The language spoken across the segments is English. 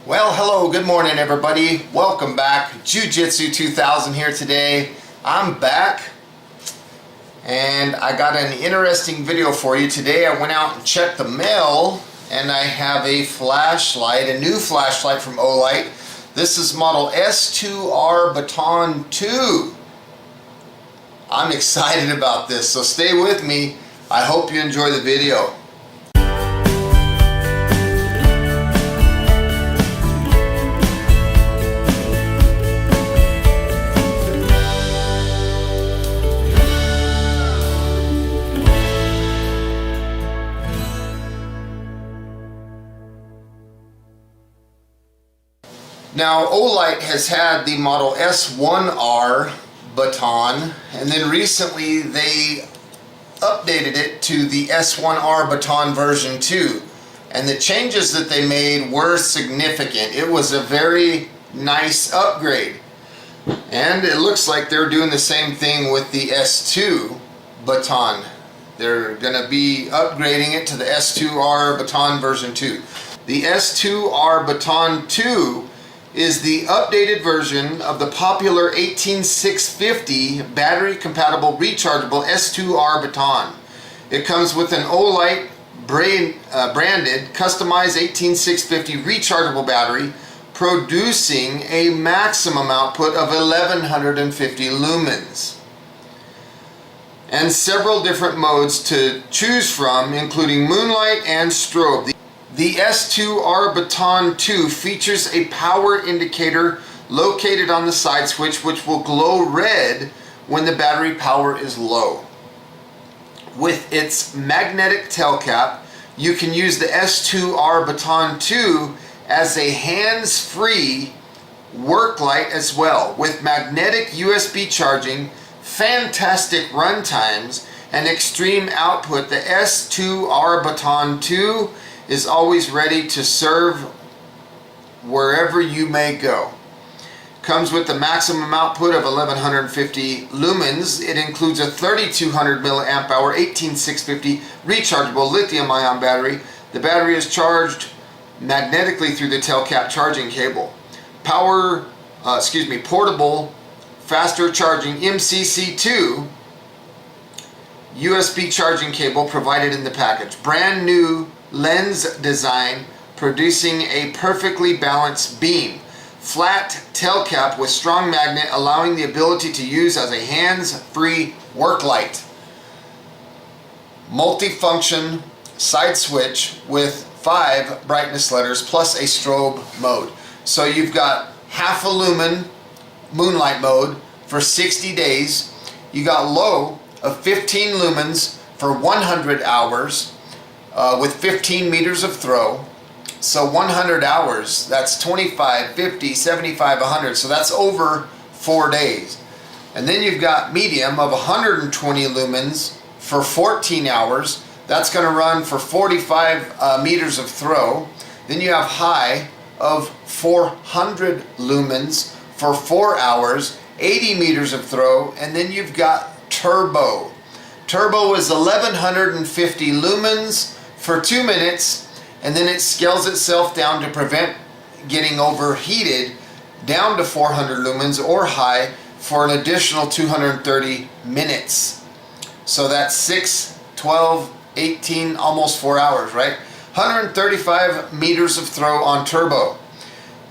Well, hello, good morning everybody. Welcome back. Jiujitsu2000 here today. I'm back and I got an interesting video for you. Today I went out and checked the mail and I have a flashlight, a new flashlight from OLIGHT. This is model S2R Baton II. I'm excited about this, so stay with me. I hope you enjoy the video. Now, OLIGHT has had the model S1R Baton, and then recently they updated it to the S1R Baton version 2. And the changes that they made were significant. It was a very nice upgrade. And it looks like they're doing the same thing with the S2 Baton. They're going to be upgrading it to the S2R Baton version 2. The S2R Baton 2 is the updated version of the popular 18650 battery compatible rechargeable S2R Baton. It comes with an OLIGHT branded customized 18650 rechargeable battery producing a maximum output of 1150 lumens and several different modes to choose from, including Moonlight and Strobe. The S2R Baton 2 features a power indicator located on the side switch which will glow red when the battery power is low. With its magnetic tail cap, you can use the S2R Baton 2 as a hands-free work light as well. With magnetic USB charging, fantastic run times, and extreme output, the S2R Baton 2 is always ready to serve wherever you may go. Comes with the maximum output of 1150 lumens. It includes a 3200 milliamp hour 18650 rechargeable lithium ion battery. The battery is charged magnetically through the tail cap charging cable. Portable faster charging MCC2 USB charging cable provided in the package. Brand new lens design producing a perfectly balanced beam. Flat tail cap with strong magnet allowing the ability to use as a hands-free work light. Multi-function side switch with 5 brightness letters plus a strobe mode. So you've got half a lumen Moonlight Mode for 60 days. You got low of 15 lumens for 100 hours. With 15 meters of throw. So 100 hours, that's 25, 50, 75, 100. So that's over 4 days. And then you've got medium of 120 lumens for 14 hours. That's going to run for 45 meters of throw. Then you have high of 400 lumens for 4 hours, 80 meters of throw. And then you've got turbo. Turbo is 1150 lumens for 2 minutes, and then it scales itself down to prevent getting overheated down to 400 lumens or high for an additional 230 minutes. So that's 6, 12, 18, almost 4 hours, right? 135 meters of throw on turbo.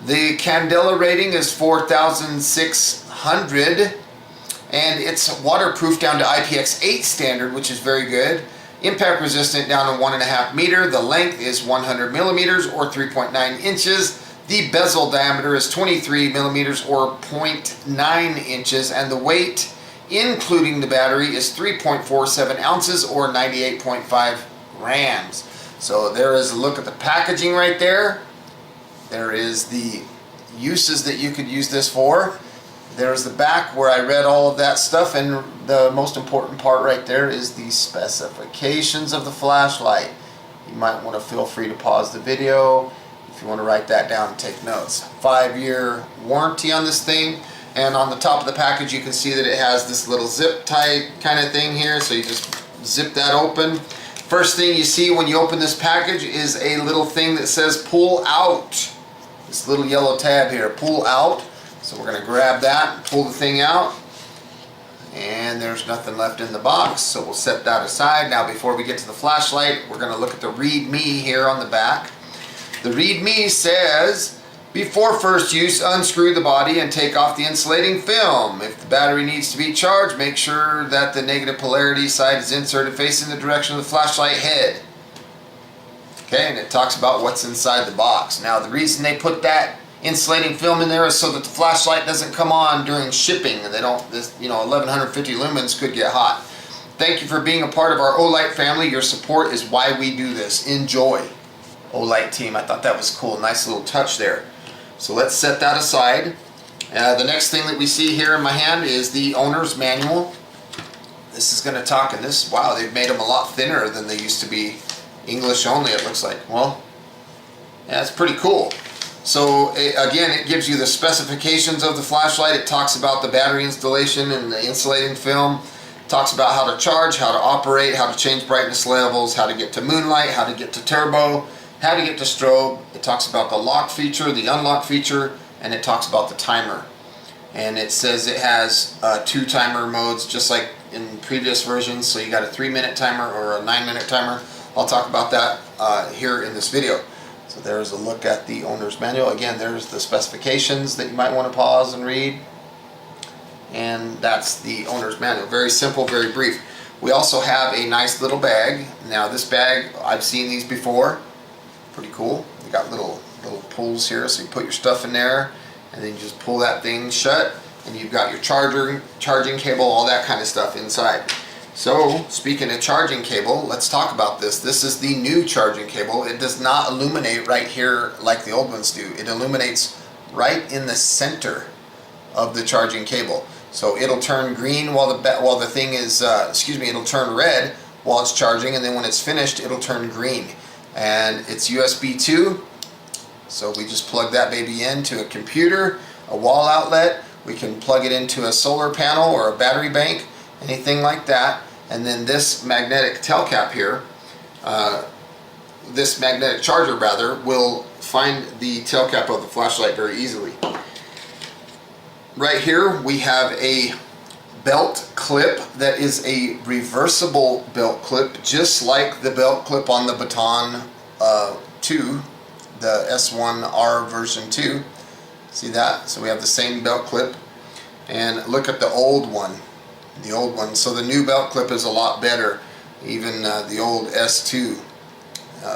The candela rating is 4600 and it's waterproof down to IPX8 standard, which is very good. Impact resistant down to 1.5 meter. The length is 100 millimeters or 3.9 inches. The bezel diameter is 23 millimeters or 0.9 inches. And the weight, including the battery, is 3.47 ounces or 98.5 grams. So there is a look at the packaging right there. There is the uses that you could use this for. There's the back where I read all of that stuff, and the most important part right there is the specifications of the flashlight. You might want to feel free to pause the video if you want to write that down and take notes. 5-year warranty on this thing, and on the top of the package you can see that it has this little zip tie kind of thing here, so you just zip that open. First thing you see when you open this package is a little thing that says pull out. This this little yellow tab here, pull out. So we're going to grab that and pull the thing out. And there's nothing left in the box, so we'll set that aside. Now before we get to the flashlight, we're going to look at the Readme here on the back. The Readme says, before first use, unscrew the body and take off the insulating film. If the battery needs to be charged, make sure that the negative polarity side is inserted facing the direction of the flashlight head. Okay, and it talks about what's inside the box. Now the reason they put that insulating film in there is so that the flashlight doesn't come on during shipping, and they don't, this, you know, 1150 lumens could get hot. Thank you for being a part of our OLIGHT family. Your support is why we do this. Enjoy. OLIGHT team, I thought that was cool. Nice little touch there. So let's set that aside. The next thing that we see here in my hand is the owner's manual. This is going to talk, and this, wow, they've made them a lot thinner than they used to be. English only, it looks like. Well, yeah, it's pretty cool. So again, it gives you the specifications of the flashlight. It talks about the battery installation and the insulating film. It talks about how to charge, how to operate, how to change brightness levels, how to get to Moonlight, how to get to turbo, how to get to strobe. It talks about the lock feature, the unlock feature, and it talks about the timer. And it says it has 2 timer modes, just like in previous versions. So you got a 3-minute timer or a 9-minute timer. I'll talk about that here in this video. So there's a look at the owner's manual. Again, there's the specifications that you might want to pause and read. And that's the owner's manual. Very simple, very brief. We also have a nice little bag. Now this bag, I've seen these before. Pretty cool. You got little pulls here, so you put your stuff in there, and then you just pull that thing shut, and you've got your charging cable, all that kind of stuff inside. So, speaking of charging cable, let's talk about this. This is the new charging cable. It does not illuminate right here like the old ones do. It illuminates right in the center of the charging cable. So it'll turn green while the thing is, it'll turn red while it's charging, and then when it's finished, it'll turn green. And it's USB 2, so we just plug that baby into a computer, a wall outlet. We can plug it into a solar panel or a battery bank, anything like that. And then this magnetic tail cap here, this magnetic charger rather, will find the tail cap of the flashlight very easily. Right here we have a belt clip that is a reversible belt clip, just like the belt clip on the Baton 2, the S1R version 2. See that? So we have the same belt clip. And look at the old one. The old one. So the new belt clip is a lot better. Even the old S2,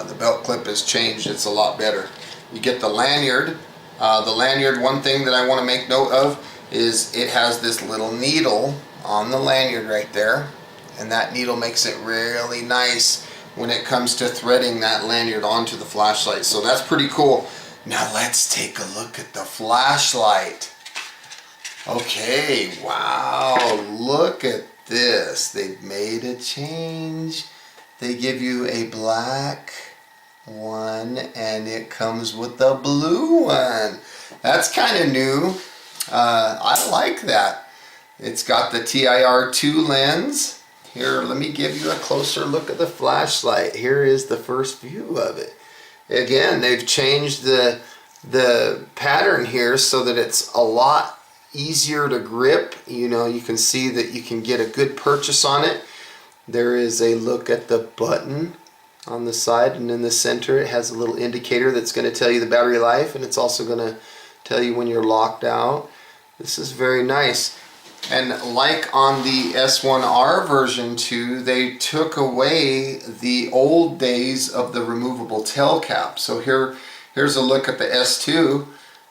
the belt clip has changed. It's a lot better. You get the lanyard. The lanyard, one thing that I want to make note of is it has this little needle on the lanyard right there, and that needle makes it really nice when it comes to threading that lanyard onto the flashlight. So that's pretty cool. Now let's take a look at the flashlight. Okay, wow, look at this. They've made a change. They give you a black one and it comes with a blue one. That's kind of new. I like that. It's got the TIR2 lens. Here, let me give you a closer look at the flashlight. Here is the first view of it. Again, they've changed the pattern here so that it's a lot easier to grip. You know, you can see that you can get a good purchase on it. There is a look at the button on the side, and in the center it has a little indicator that's going to tell you the battery life, and it's also going to tell you when you're locked out. This is very nice. And like on the S1R version 2, they took away the old days of the removable tail cap. So here's a look at the S2.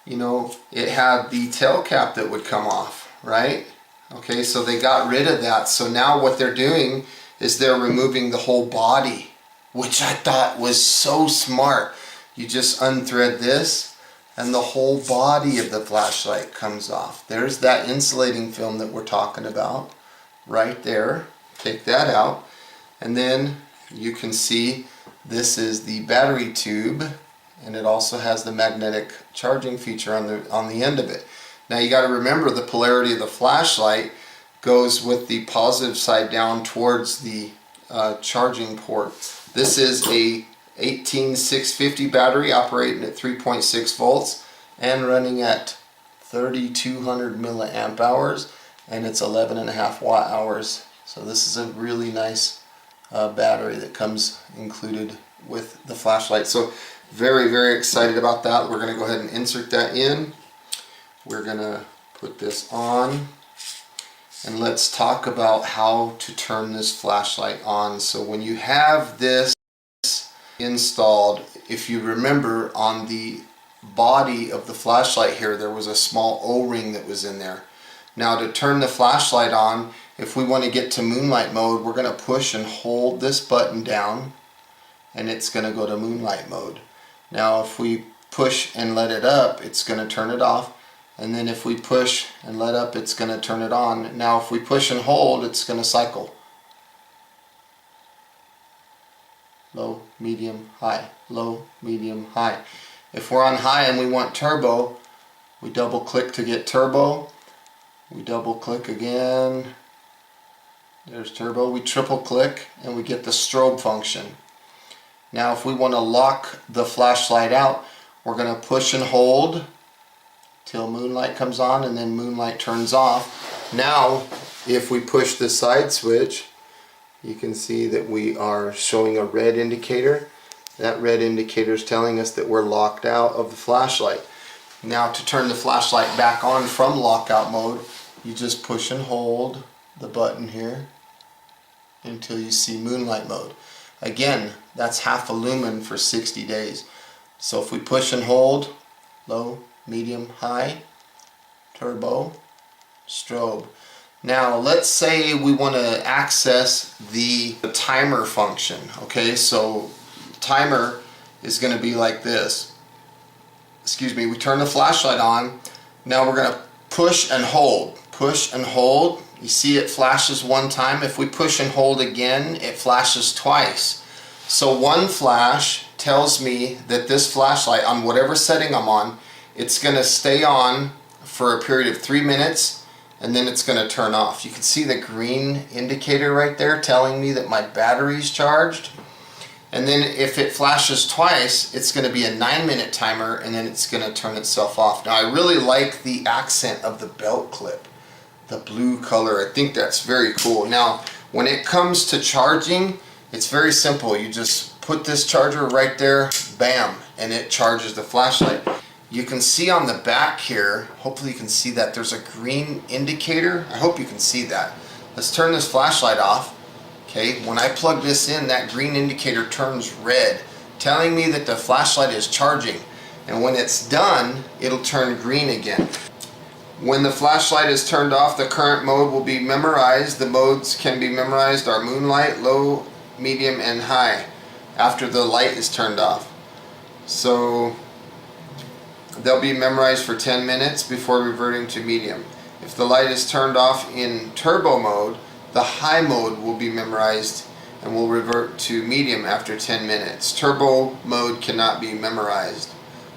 You know, it had the tail cap that would come off, right? Okay, so they got rid of that. So now what they're doing is they're removing the whole body, which I thought was so smart. You just unthread this and the whole body of the flashlight comes off. There's that insulating film that we're talking about right there. Take that out, and then you can see this is the battery tube, and it also has the magnetic charging feature on the end of it. Now you got to remember the polarity of the flashlight goes with the positive side down towards the charging port. This is a 18650 battery operating at 3.6 volts. and running at 3200 milliamp hours, and it's 11.5 watt hours. So this is a really nice battery that comes included with the flashlight. So very, very excited about that. We're going to go ahead and insert that in. We're going to put this on, and let's talk about how to turn this flashlight on. So when you have this installed, if you remember, on the body of the flashlight here there was a small O-ring that was in there. Now to turn the flashlight on, if we want to get to Moonlight mode, we're going to push and hold this button down, and it's going to go to Moonlight mode. Now if we push and let it up, it's going to turn it off, and then if we push and let up, it's going to turn it on. Now if we push and hold, it's going to cycle. Low, medium, high, low, medium, high. If we're on high and we want turbo, we double click to get turbo. We double click again. There's turbo. We triple click and we get the strobe function. Now if we want to lock the flashlight out, we're going to push and hold till Moonlight comes on, and then Moonlight turns off. Now if we push the side switch, you can see that we are showing a red indicator. That red indicator is telling us that we're locked out of the flashlight. Now to turn the flashlight back on from lockout mode, you just push and hold the button here until you see Moonlight mode. Again, that's half a lumen for 60 days. So if we push and hold, low, medium, high, turbo, strobe. Now let's say we want to access the timer function. Okay, so timer is going to be like this. Excuse me, we turn the flashlight on. Now we're going to push and hold. Push and hold. You see it flashes one time. If we push and hold again, it flashes twice. So one flash tells me that this flashlight, on whatever setting I'm on, it's going to stay on for a period of 3 minutes, and then it's going to turn off. You can see the green indicator right there telling me that my battery's charged. And then if it flashes twice, it's going to be a 9-minute timer, and then it's going to turn itself off. Now I really like the accent of the belt clip, the blue color. I think that's very cool. Now when it comes to charging, it's very simple. You just put this charger right there, bam, and it charges the flashlight. You can see on the back here, hopefully you can see that there's a green indicator. I hope you can see that. Let's turn this flashlight off. Okay, when I plug this in, that green indicator turns red, telling me that the flashlight is charging. And when it's done, it'll turn green again. When the flashlight is turned off, the current mode will be memorized. The modes can be memorized are Moonlight, low, medium, and high after the light is turned off. So they'll be memorized for 10 minutes before reverting to medium. If the light is turned off in turbo mode, the high mode will be memorized and will revert to medium after 10 minutes. Turbo mode cannot be memorized.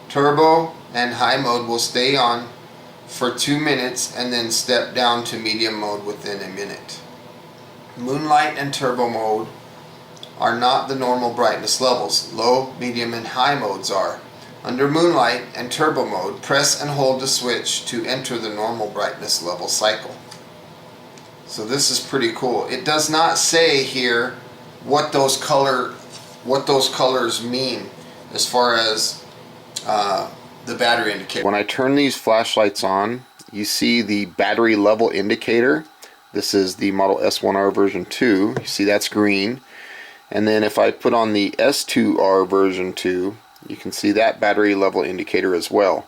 Turbo and high mode will stay on for 2 minutes and then step down to medium mode within a minute. Moonlight and turbo mode are not the normal brightness levels. Low, medium, and high modes are. Under Moonlight and turbo mode, press and hold the switch to enter the normal brightness level cycle. So this is pretty cool. It does not say here what those colors mean as far as the battery indicator. When I turn these flashlights on, you see the battery level indicator. This is the model S1R version 2. You see that's green. And then if I put on the S2R version 2, you can see that battery level indicator as well.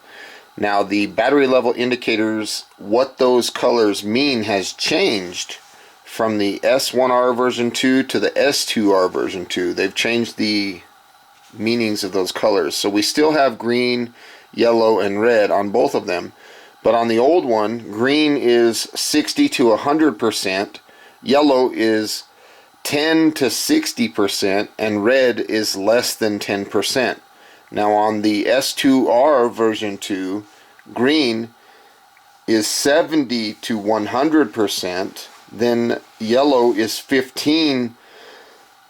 Now the battery level indicators, what those colors mean has changed from the S1R version 2 to the S2R version 2. They've changed the meanings of those colors. So we still have green, yellow, and red on both of them. But on the old one, green is 60 to 100%, yellow is 10 to 60%, and red is less than 10%. Now on the S2R version 2, green is 70 to 100%, then yellow is 15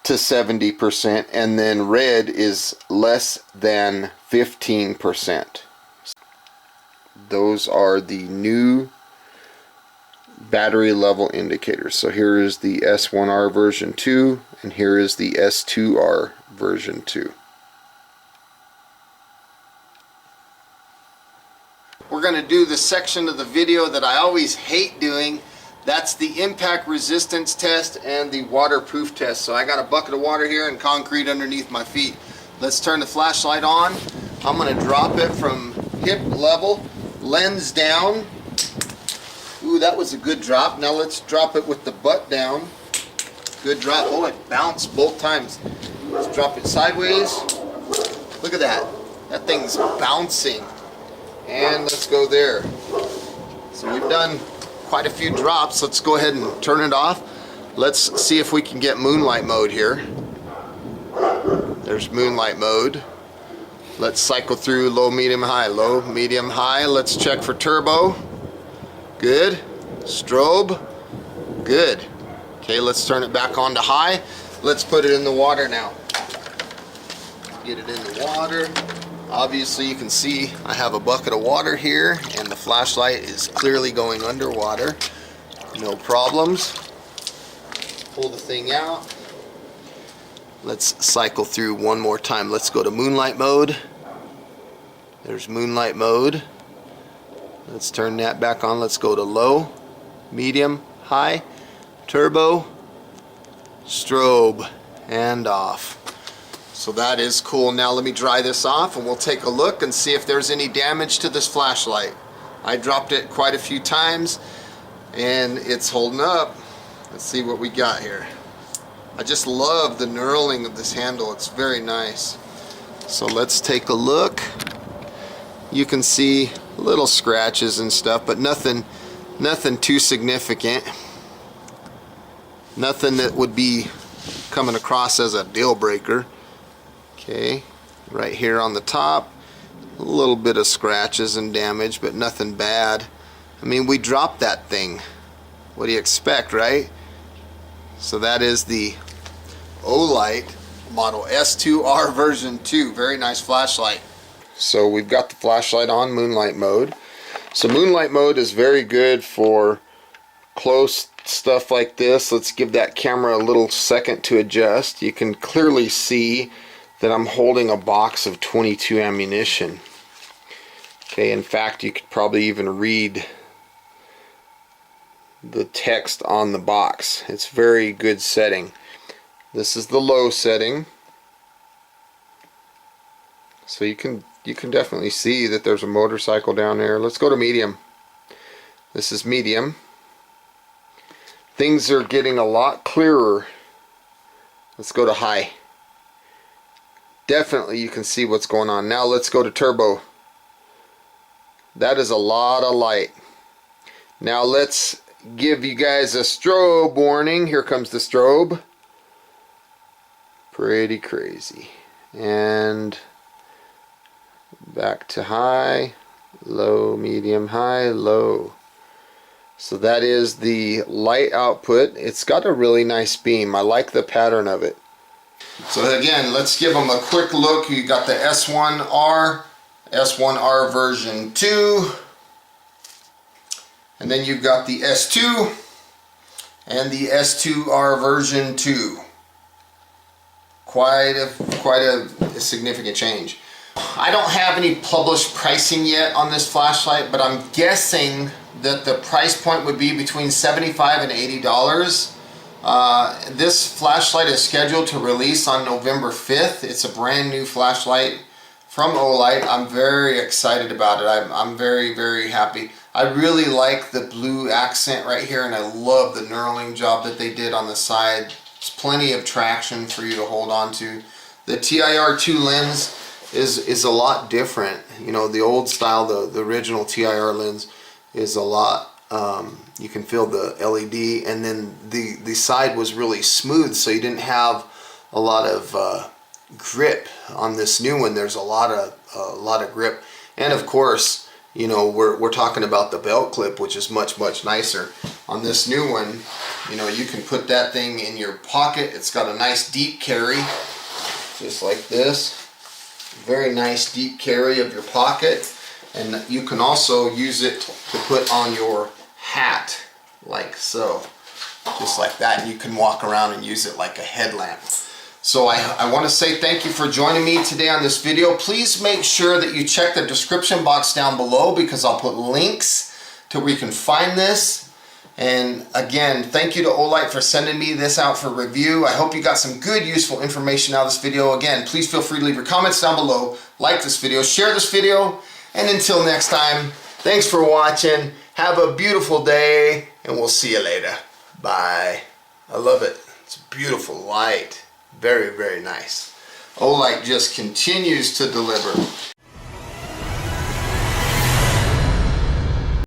to 70%, and then red is less than 15%. those are the new battery level indicators. So here is the S1R version 2 and here is the S2R version 2. We're going to do the section of the video that I always hate doing. That's the impact resistance test and the waterproof test. So I got a bucket of water here and concrete underneath my feet. Let's turn the flashlight on. I'm going to drop it from hip level, lens down. Ooh, that was a good drop. Now let's drop it with the butt down. Good drop. Oh, it bounced both times. Let's drop it sideways. Look at that. That thing's bouncing. And let's go there. So we've done quite a few drops. Let's go ahead and turn it off. Let's see if we can get Moonlight Mode here. There's Moonlight Mode. Let's cycle through low, medium, high. Low, medium, high. Let's check for turbo. Good. Strobe. Good. Okay, let's turn it back on to high. Let's put it in the water now. Get it in the water. Obviously you can see I have a bucket of water here and the flashlight is clearly going underwater. No problems. Pull the thing out. Let's cycle through one more time. Let's go to Moonlight Mode. There's Moonlight Mode. Let's turn that back on. Let's go to low, medium, high, turbo, strobe, and off. So that is cool. Now let me dry this off and we'll take a look and see if there's any damage to this flashlight. I dropped it quite a few times and it's holding up. Let's see what we got here. I just love the knurling of this handle. It's very nice. So let's take a look. You can see little scratches and stuff, but nothing too significant. Nothing that would be coming across as a deal breaker. Okay, right here on the top, a little bit of scratches and damage, but nothing bad. I mean, we dropped that thing. What do you expect, right? So that is the OLIGHT model S2R version 2. Very nice flashlight. So we've got the flashlight on Moonlight Mode. So Moonlight Mode is very good for close stuff like this. Let's give that camera a little second to adjust. You can clearly see that I'm holding a box of 22 ammunition. Okay, in fact you could probably even read the text on the box. It's very good setting. This is the low setting. So you can definitely see that there's a motorcycle down there. Let's go to medium. This is medium. Things are getting a lot clearer. Let's go to high. Definitely you can see what's going on. Now let's go to turbo. That is a lot of light. Now let's give you guys a strobe warning. Here comes the strobe. Pretty crazy. And back to high, low, medium, high, low. So that is the light output. It's got a really nice beam. I like the pattern of it. So again, let's give them a quick look. You got the S1R, S1R version 2, and then you've got the S2 and the S2R version 2. Quite a significant change. I don't have any published pricing yet on this flashlight, but I'm guessing that the price point would be between $75 and $80. This flashlight is scheduled to release on November 5th. It's a brand new flashlight from OLIGHT. I'm very excited about it. I'm very, very happy. I really like the blue accent right here, and I love the knurling job that they did on the side. There's plenty of traction for you to hold on to. The TIR2 lens is a lot different. You know, the old style, the original TIR lens is a lot. You can feel the LED, and then the side was really smooth, so you didn't have a lot of grip. On this new one, there's a lot of grip, and of course, you know, we're talking about the belt clip, which is much nicer. On this new one, you know, you can put that thing in your pocket. It's got a nice deep carry, just like this. Very nice deep carry of your pocket. And you can also use it to put on your hat, like so. Just like that, and you can walk around and use it like a headlamp. So I want to say thank you for joining me today on this video. Please make sure that you check the description box down below, because I'll put links to where you can find this. And again, thank you to OLIGHT for sending me this out for review. I hope you got some good, useful information out of this video. Again, please feel free to leave your comments down below, like this video, share this video, and until next time, thanks for watching. Have a beautiful day, and we'll see you later. Bye. I love it. It's a beautiful light. Very, very nice. OLIGHT just continues to deliver.